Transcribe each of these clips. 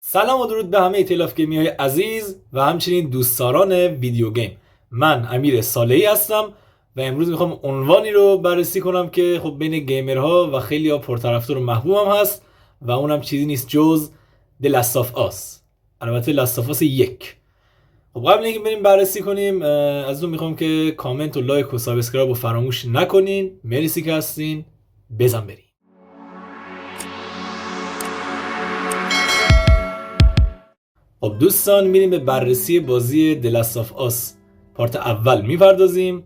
سلام و درود به همه ایتلاف گیمی های عزیز و همچنین دوستداران ویدیو گیم. من امیر صالحی هستم و امروز میخوام عنوانی رو بررسی کنم که خب بین گیمرها و خیلی ها پرطرفدار و محبوب هم هست و اونم چیزی نیست جز The Last of Us. البته Last of Us 1. خب قبل اینکه بریم بررسی کنیم از اون میخوام که کامنت و لایک و سابسکرایب رو فراموش نکنین. مرسی که هستین. بزن بریم. خب دوستان میریم به بررسی بازی The Last of Us پارت اول میپردازیم.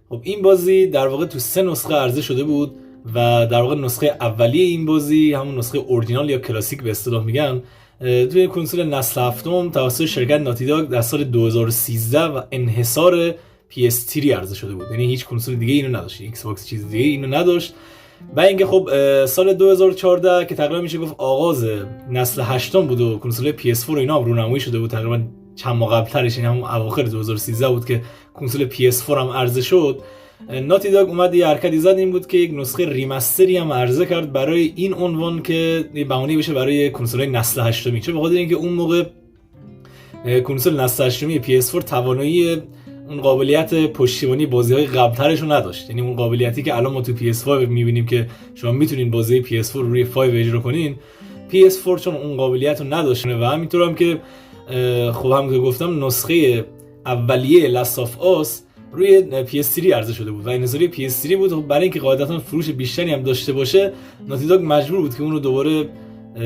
خب این بازی در واقع تو 3 نسخه عرضه شده بود و در واقع نسخه اولیه این بازی همون نسخه اورجینال یا کلاسیک به اصطلاح میگن توی کنسول نسل هفتم توسط شرکت ناتی داگ در سال 2013 و انحصار PS3 عرضه شده بود. یعنی هیچ کنسول دیگه اینو نداشت، ایکس باکس چیز دیگه اینو نداشت. و اینکه خب سال 2014 که تقریبا میشه گفت آغاز نسل هشتم بود و کنسول PS4 و اینا هم رونمایی شده بود، تقریبا چند ماه قبل‌ترش، یعنی همون اواخر 2013 بود که کنسول PS4 هم عرضه شد. ناتی داگ اومد یه حرکتی زد، این بود که یک نسخه ریمستری هم عرضه کرد برای این عنوان که بهونه بشه برای کنسول‌های نسل هشتمی، چون بخاطر اینکه اون موقع کنسول نسل هشتمی PS4 توانایی اون قابلیت پشتیبانی بازی‌های قبل‌ترش رو نداشت. یعنی اون قابلیتی که الان ما تو PS5 می‌بینیم که شما میتونین بازی PS4 رو روی 5 اجرا کنین، PS4 چون اون قابلیت رو نداشت و همینطور هم که خب هم که گفتم نسخه اولیه Last of Us روی PS3 عرضه شده بود و این نسخه PS3 بود. خب برای اینکه قاعدتاً فروش بیشتری هم داشته باشه، ناتی داگ مجبور بود که اون رو دوباره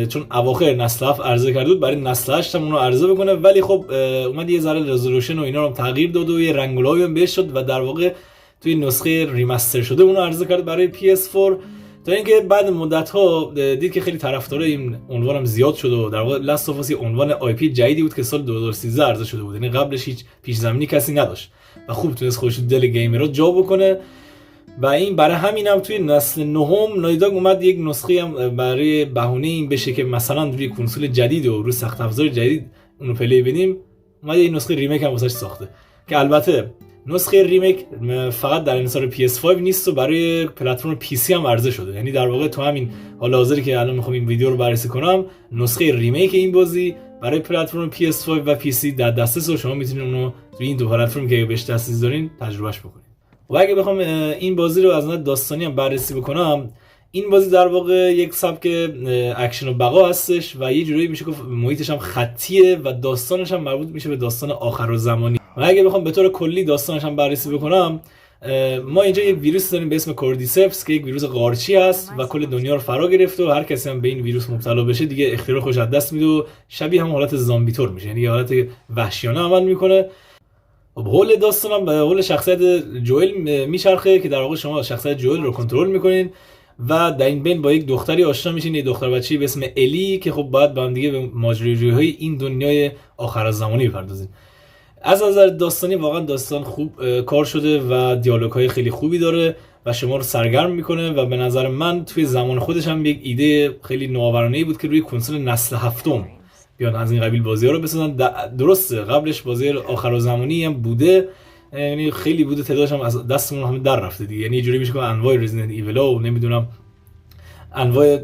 چون اواخر نسل 7 عرضه کرده بود برای نسل 8 هم اون رو عرضه بکنه، ولی خب اومد یه ذره رزولوشن و اینا رو تغییر داد و یه رنگ و لایه هم بهش شد و در واقع توی نسخه ریمستر شده اون رو عرضه کرد برای PS4. تا اینکه بعد مدت ها دید که خیلی طرفدار این عنوان هم زیاد شد و در واقع لاست اف اس عنوان آی پی جدیدی بود که سال 2013 عرضه شده بود، یعنی قبلش هیچ پیش زمینی کسی نداشت و خوب تونست خودش دل گیمرها جا بکنه. و این برای همین هم توی نسل نهم ناتی داگ اومد یک نسخه هم برای بهونه این بشه که مثلا روی کنسول جدید و روی سخت افزار جدید اونو پلی بدیم، اومد این نسخه ریمیک هم واسش ساخته که البته نسخه ریمیک فقط در انحصار PS5 نیست و برای پلتفرم PC هم عرضه شده. یعنی در واقع تو همین حال حاضری که الان میخوام این ویدیو رو بررسی کنم، نسخه ریمیک این بازی برای پلتفرم PS5 و PC در دسترس و شما میتونید اونو توی این دو پلتفرم که بهش دسترسی دارین تجربهش بکنید. و اگه بخوام این بازی رو از نظر داستانی هم بررسی بکنم، این بازی در واقع یک سبک اکشن و بقا هستش و یه جوری میشه گفت محیطش هم خطیه و داستانش هم مربوط میشه به داستان آخرالزمانی. و اگه بخوام به طور کلی داستانش هم بررسی بکنم، ما اینجا یک ویروس داریم به اسم کوردیسپس که یک ویروس قارچی هست و کل دنیا رو فرا گرفته و هر کسی هم به این ویروس مبتلا بشه دیگه اختیار خودش از دست میده و شبیه هم حالت زامبی طور میشه، یعنی حالت وحشیانه عمل میکنه. خب حول داستانم به حول شخصیت جوئل میچرخه که در واقع شما شخصیت جوئل رو کنترل میکنین و در این بین با یک دختری آشنا میشین، یه دختر بچه‌ای به اسم الی که خب باید با هم دیگه به ماجراجویی‌های این دنیای آخرالزمانی بپردازین. از نظر داستانی واقعا داستان خوب کار شده و دیالوگ‌های خیلی خوبی داره و شما رو سرگرم میکنه و به نظر من توی زمان خودش هم یک ایده خیلی نوآورانه‌ای بود که روی کنسول نسل هفتم بیان از این قبیل بازی‌ها رو بسازن. درسته قبلش بازی آخرالزمانی هم بوده، یعنی خیلی بوده، تعدادش هم از دستمون همه در رفته دیگه. یعنی یه جوری میشه که انواع رزیدنت ایول و نمیدونم انواع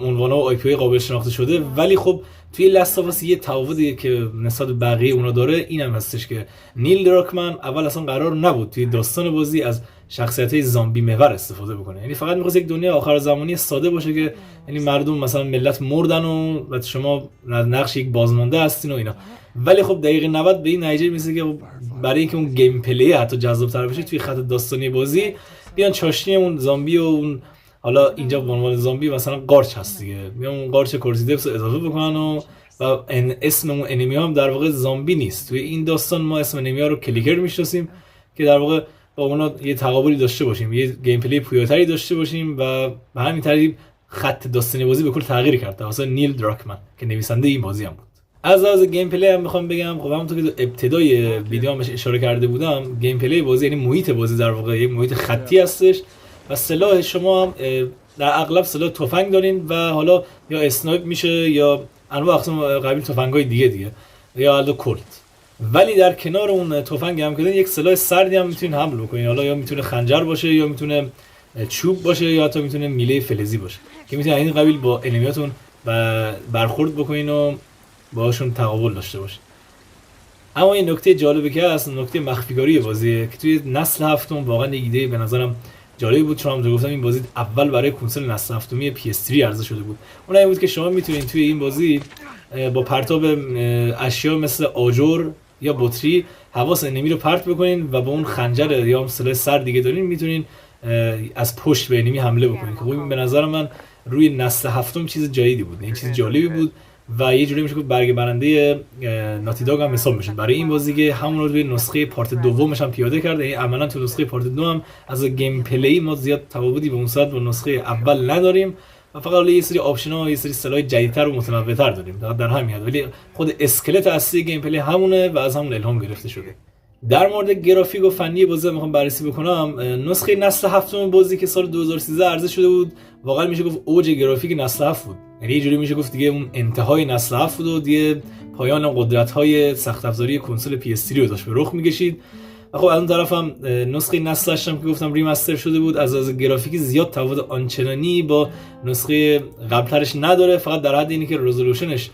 عنوانا و آی پی قابل شناخته شده، ولی خب توی لاست اف اس یه تفاوتی که نسبت به بقیه اونا داره اینم هستش که نیل دراکمن اول اصلا قرار نبود توی داستان بازی از شخصیت‌های زامبی محور استفاده بکنه. یعنی فقط می‌خواست یک دنیا آخرالزمانی ساده باشه که یعنی مردم مثلا ملت مردن و شما نقش یک بازمانده هستین و اینا. ولی خب دقیقه 90 به این نتیجه میرسه که برای اینکه اون گیم پلی حتی جذاب‌تر بشه توی خط داستانی بازی بیان چاشنی اون زامبی و اون حالا اینجا به عنوان زامبی مثلا قارچ هست دیگه، میان اون قارچ کورتیدپس رو اضافه بکنن و اسم اون انمی هم در واقع زامبی نیست. توی این داستان ما اسم انمی ها رو کلیکر میشناسیم که در واقع با اونا یه تقابلی داشته باشیم، یه گیم پلی پویاتری داشته باشیم و به همین ترتیب خط داستانی بازی به کل تغییر کرد توسط نیل دراکمن که نویسنده این بازی هم بود. از لحاظ گیم پلی هم میخوام بگم، خب همونطور که تو ابتدای ویدیو هم اشاره کرده بودم، گیم پلی بازی یعنی محیط بازی در واقع یک محیط خطی هستش و سلاح شما هم در اغلب سلاح تفنگ دارین و حالا یا اسنایپ میشه یا انواع اقسام قبیل تفنگ‌های دیگه یا البته کلت. ولی در کنار اون تفنگ هم که یک سلاح سردی هم میتونین حمل بکنین، حالا یا میتونه خنجر باشه یا میتونه چوب باشه یا حتی میتونه میله فلزی باشه که میتونین این قبیل با انمیاتون برخورد بکنین و باهاشون تقابل داشته باشید. اما این نکته جالبی که هست نکته مخفیگاری بازیه که توی نسل هفتم واقعا یه ایده به نظرم جالبی بود، چون هم گفتم این بازی اول برای کنسول نسل هفتمی PS3 عرضه شده بود. اون این بود که شما میتونید توی این بازی با پرتاب اشیا مثل آجر یا بطری حواس انمی رو پرت بکنین و با اون خنجر یا سلاح سر دیگه دارین میتونین از پشت به انمی حمله بکنین که خب به نظر من روی نسل هفتم چیز جدیدی بود، این چیز جالبی بود و یه جوری میشه که برگ برنده ناتی داگ هم حساب میشه برای این بازی که همون رو روی نسخه پارت دومش هم پیاده کرده. یعنی عملا تو نسخه پارت دوم از گیم پلی ما زیاد تفاوتی به اون صورت با نسخه اول نداریم و فقط یه سری آپشن‌ها و یه سری سلاح جدیدتر و متنوع‌تر داریم در همین حد، ولی خود اسکلت اصلی گیم پلی همونه و از همون الهام گرفته شده. در مورد گرافیک و فنی بازی میخوام بررسی بکنم. نسخه نسل هفتم بازی که سال 2013 عرضه شده بود واقعا میشه گفت اوج گرافیک نسل هفت بود. یعنی یه جوری میشه گفت دیگه اون انتهای نسل هفت بود و دیگه پایان قدرت‌های سخت افزاری کنسول PS3 رو داشت به رخ میکشید. و خب از اون طرف هم نسخه نسل هشتم که گفتم ریمستر شده بود، از گرافیک زیاد تفاوت آنچنانی با نسخه قبلترش نداره، فقط در حد اینه که رزولوشنش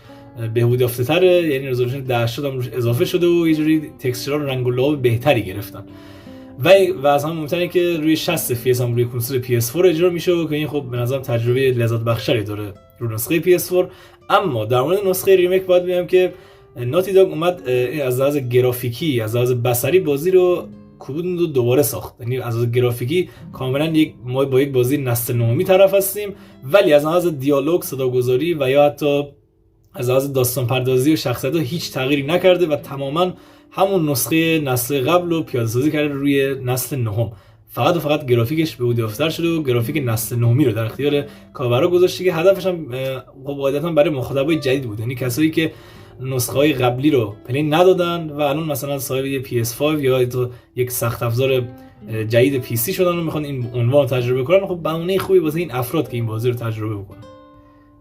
بهبود یافته‌تره، یعنی رزولوشن 1080 هم روش اضافه شده و یه جوری تکسچرها رنگ و لعاب بهتری گرفتن و از هم مهمتره که روی 60 FPS هم روی کنسول PS4 اجرا میشه که این خب به نظرم تجربه لذت بخشی داره رو نسخه PS4. اما در مورد نسخه ریمیک باید بگم که ناتی داگ اومد از لحاظ گرافیکی از لحاظ بصری بازی رو کوبوند و دوباره ساخت. یعنی از لحاظ گرافیکی کاملا ما با یک بازی نسل نهمی طرف هستیم، ولی از لحاظ دیالوگ، صداگذاری و یا حتی از لحاظ داستان پردازی و شخصیت‌ها هیچ تغییری نکرده و تماما همون نسخه نسل قبل رو پیاده سازی کرده روی نسل نهم. فقط و فقط گرافیکش بهبود یافته‌تر شده و گرافیک نسل نهمی رو در اختیار کاربرا گذاشته که هدفش هم قاعدتاً برای مخاطبای جدید بود، یعنی کسایی که نسخه‌های قبلی رو پلی ندادن و الان مثلا صاحب یه PS5 یا یک سخت افزار جدید PC شدن و میخوان این عنوان رو تجربه کنن. خب بهونه خوبی واسه این افراد که این بازی رو تجربه بکنن.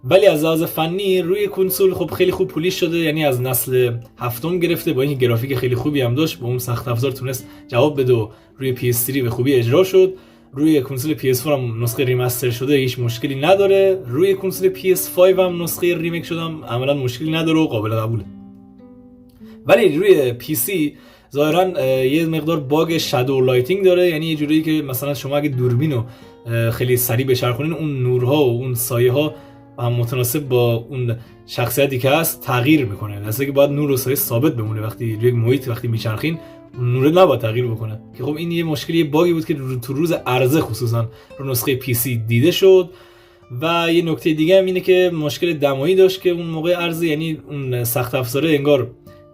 ولی از لحاظ فنی روی کنسول خب خیلی خوب پولیش شده، یعنی از نسل هفتم گرفته با اینکه گرافیک خیلی خوبی هم داشت با اون سخت افزار تونست جواب بده و روی PS3 به خوبی اجرا شد. روی کنسول PS4 هم نسخه ریمستر شده هیچ مشکلی نداره، روی کنسول PS5 هم نسخه ریمیک شده عملا مشکلی نداره و قابل قبوله. ولی روی PC ظاهرا یه مقدار باگ شادو لایتینگ داره، یعنی یه جوری که مثلا شما اگه دوربین رو خیلی سریع بچرخونین اون نورها و اون سایه ها هم متناسب با اون شخصیتی که هست تغییر میکنه، درسته که باید نور و سایه ثابت بمونه وقتی روی محیط وقتی میچرخین نور نباید تغییر بکنه که خب این یه مشکلی باگی بود که تو روز عرضه خصوصا رو نسخه PC دیده شد. و یه نکته دیگه هم اینه که مشکل دمایی داشت که اون موقع عرضه، یعنی اون سخت افزاره انگار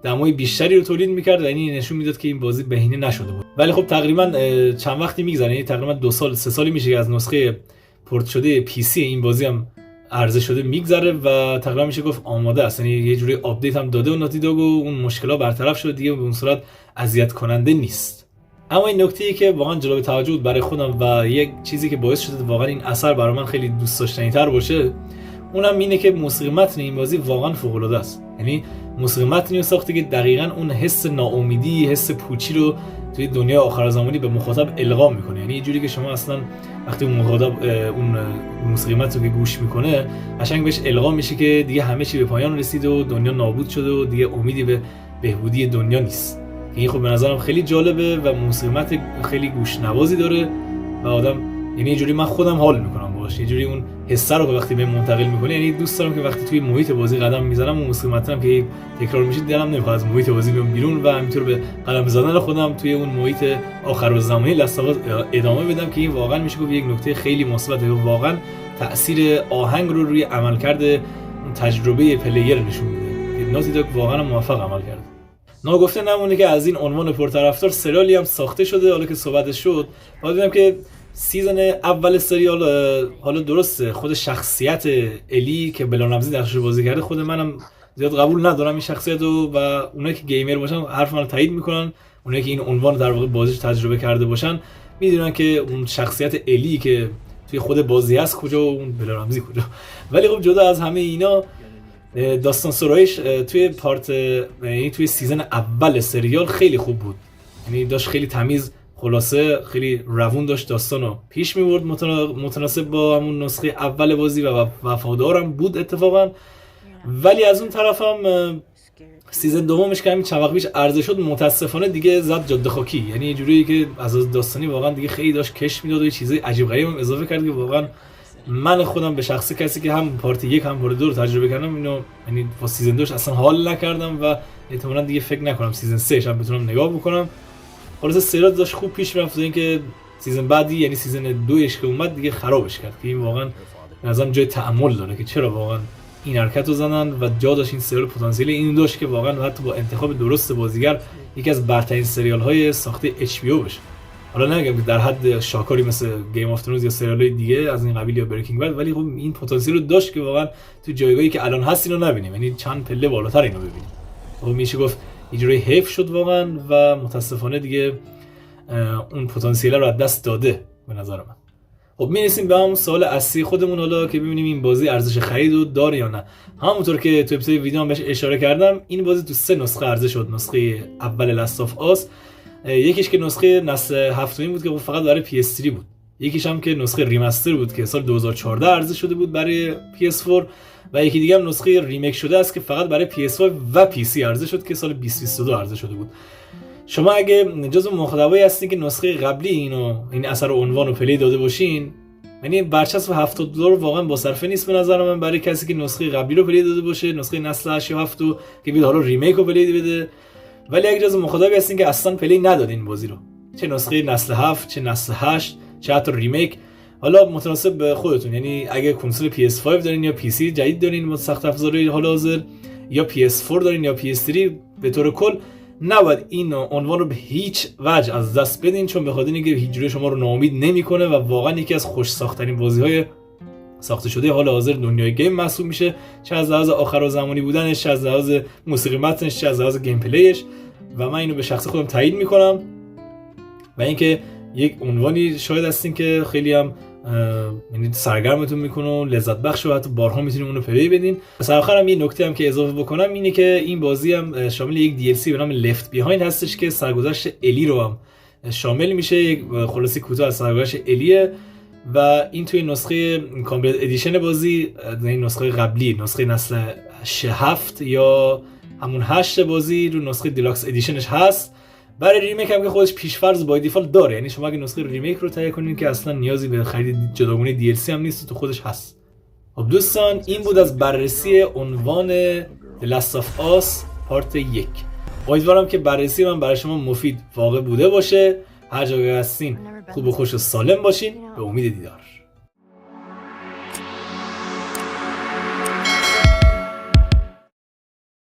دمای بیشتری رو تولید میکرد و یعنی نشون میداد که این بازی بهینه نشده بود. ولی خب تقریبا چند وقتی میگذره، یعنی تقریبا 2 سال 3 سالی میشه که از نسخه پورت شده PC این بازی هم عرضه شده میگذره و تقریبا میشه گفت آماده است، یعنی یه جوری آپدیت هم داده و ناتی داگ و اون مشکلات برطرف شده دیگه به اون صورت اذیت کننده نیست. اما این نکته‌ای که واقعا جالب توجه بود برای خودم و یک چیزی که باعث شده واقعا این اثر برای من خیلی دوست داشتنی‌تر باشه، اونم اینه که موسیقی متن این بازی واقعا فوق‌العاده است. یعنی موسیقی متنی رو ساخته که دقیقاً اون حس ناامیدی، حس پوچی رو توی دنیا آخرزمانی به مخاطب القا میکنه. یعنی یه جوری که شما اصلا وقتی اون مخاطب اون موسیقی متن رو که گوش میکنه قشنگ بهش القا میشه که دیگه همه چی به پایان رسیده و دنیا نابود شده و دیگه امیدی به بهبودی دنیا نیست. این خب به نظرم خیلی جالبه و موسیقی متن خیلی گوش‌نوازی داره و آدم یعنی یه جوری من خودم حال میکنم باهاش، یه جوری اون حس رو وقتی به منتقل میکنه. یعنی دوست دارم که وقتی توی محیط بازی قدم میزنم اون موسیقی متنم که تکرار میشه دلم نمیخواد از محیط بازی بیام بیرون و همینطور به قدم زدن خودم توی اون محیط آخرالزمانی لسواز ادامه بدم که این واقعا میشه گفت یک نکته خیلی مثبته و واقعا تاثیر آهنگ رو روی عملکرد تجربه پلیر نشون میده که ناتی داگ واقعا موفق عمل کرده. ناگفته نمونه که از این عنوان پرطرفدار سریالی هم ساخته شده. حالا که صحبتش شد باید بگم که سیزن اول سریال حالا درسته خود شخصیت الی که بلارمزی نقشش بازی کرده خود منم زیاد قبول ندارم این شخصیت رو و اونایی که گیمر باشن حرف منو تایید میکنن، اونایی که این عنوان در واقع بازیش تجربه کرده باشن میدونن که اون شخصیت الی که توی خود بازی هست کجا و اون بلارمزی کجا. ولی خب جدا از همه اینا داستان سرایش توی یعنی توی سیزن اول سریال خیلی خوب بود، یعنی داشت خیلی تمیز خلاصه خیلی روون داشت داستانو پیش میبرد متناسب با همون نسخه اول بازی و وفادارم بود اتفاقا. ولی از اون طرف هم سیزن دومش که همین چند وقت پیش عرضه شد متاسفانه دیگه زد جاده خاکی، یعنی یه جوری که از داستانی واقعا دیگه خیلی داشت کش میداد و یه چیزای عجیب غریب هم اضافه کرد که واقعا من خودم به شخصه کسی که هم پارت 1 هم پارت 2 رو تجربه کردم اینو یعنی با سیزن 2 اصلا حال نکردم و احتمالاً دیگه فکر نکنم سیزن 3 هم بتونم نگاه بکنم. خلاص سریال داشت خوب پیش میرفت و اینکه سیزن بعدی یعنی سیزن 2 که اومد دیگه خرابش کرد که این واقعا نظرم جای تأمل داره که چرا واقعا این حرکت رو زدن و جا داشت این سریال پتانسیل این داشت که واقعا حتی با انتخاب درست بازیگر یکی از برترین سریال های ساخته HBO بشه. حالا نمیگم که در حد شاکاری مثل گیم آف ترونز یا سریال‌های دیگه از این قبیل یا بریکینگ بد، ولی خب این پتانسیل رو داشت که واقعا تو جایگاهی که الان هست اینو نبینیم، یعنی چند پله بالاتر اینو ببینیم. خب میشه گفت اجرای حیف شد واقعا و متاسفانه دیگه اون پتانسیل رو از دست داده به نظر من. خب میرسیم به همون سوال اصلی خودمون حالا که ببینیم این بازی ارزش خرید رو داره یا نه. همونطور که تو ابتدای ویدیو هم بهش اشاره کردم این بازی تو 3 نسخه عرضه شد. نسخه اول لاست آف آس، یکیش که نسخه نسل هفتمین بود که فقط برای PS3 بود، یکیش هم که نسخه ریمستر بود که سال 2014 عرضه شده بود برای PS4 و یکی دیگه هم نسخه ریمیک شده است که فقط برای PS5 و PC عرضه شد که سال 2022 عرضه شده بود. شما اگه جزو مخاطبایی هستین که نسخه قبلی این اثر و عنوان رو پلی داده باشین، یعنی برچسب $70 واقعا با صرفه نیست به نظر من برای کسی که نسخه قبلی رو پلی داده باشه، نسخه نسل 8 و 7 که بیاد حالا ریمیک رو پلی بده. ولی اگه جزو مخاطبی هستین که اصلا پلی ندادین بازی رو، چه نسخه نسل 7 چه نسل 8 چه حتی ریمیک، حالا متناسب به خودتون، یعنی اگه کنسول PS5 دارین یا PC جدید دارین با سخت افزاری حال حاضر یا PS4 دارین یا PS3، به طور کل نباید این عنوان رو به هیچ وجه از دست بدین، چون به خاطر اینکه هیچ جوری شما رو ناامید نمیکنه و واقعا یکی از خوش ساخت‌ترین بازی‌های ساخته شده حال حاضر دنیای گیم محسوب میشه، چه از لحاظ آخرالزمانی بودنش، چه از لحاظ موسیقی متنش، چه از لحاظ گیم پلیش، و من اینو به شخص خودم تایید میکنم. و اینکه یک عنوانی شاید هستین که خیلی هم یعنی سرگرمتون میکنه و لذت بخش و حتی بارها میتونید اونو پلی بدین. مثلا آخرم یه نکته هم که اضافه بکنم اینه که این بازی هم شامل یک DLC به نام لفت بیهایند هستش که سرگذشت الی رو هم شامل میشه، یک خلاصه کوتاه از سرگذشت الیه و این توی نسخه کامپلیت ادیشن بازی، این نسخه قبلی نسخه نسل 7 یا همون 8 بازی رو نسخه دیلاکس ادیشنش هست. برای ریمیک هم که خودش پیش‌فرض بای دیفالت داره، یعنی شما اگه نسخه ریمیک رو تهیه کنین که اصلا نیازی به خرید جداگانه DLC هم نیست، تو خودش هست. خب دوستان این بود از بررسی عنوان The Last of Us پارت 1. امیدوارم که بررسی من برای شما مفید واقع بوده باشه. هر جا که هستین خوب و خوش و سالم باشین. به امید دیدار.